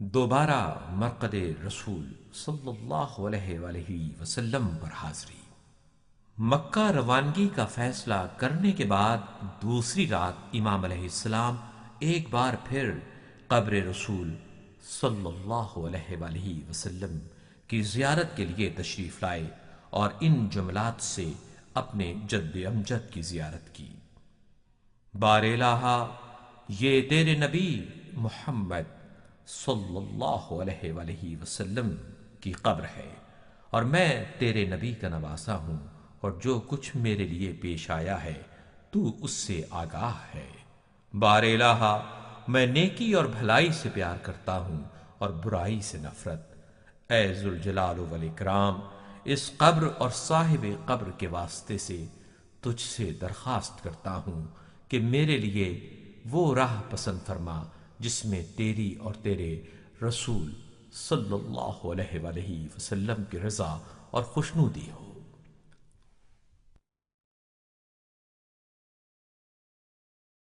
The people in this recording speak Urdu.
دوبارہ مرقد رسول صلی اللہ علیہ وآلہ وسلم پر حاضری۔ مکہ روانگی کا فیصلہ کرنے کے بعد دوسری رات امام علیہ السلام ایک بار پھر قبر رسول صلی اللہ علیہ وآلہ وسلم کی زیارت کے لیے تشریف لائے اور ان جملات سے اپنے جد امجد کی زیارت کی: بار الہ، یہ تیرے نبی محمد صلی اللہ علیہ وآلہ وسلم کی قبر ہے، اور میں تیرے نبی کا نواسا ہوں، اور جو کچھ میرے لیے پیش آیا ہے تو اس سے آگاہ ہے۔ بار الہ، میں نیکی اور بھلائی سے پیار کرتا ہوں اور برائی سے نفرت۔ اے ذوالجلال والاکرام، اس قبر اور صاحب قبر کے واسطے سے تجھ سے درخواست کرتا ہوں کہ میرے لیے وہ راہ پسند فرما جس میں تیری اور تیرے رسول صلی اللہ علیہ وآلہ وسلم کی رضا اور خوشنودی ہو۔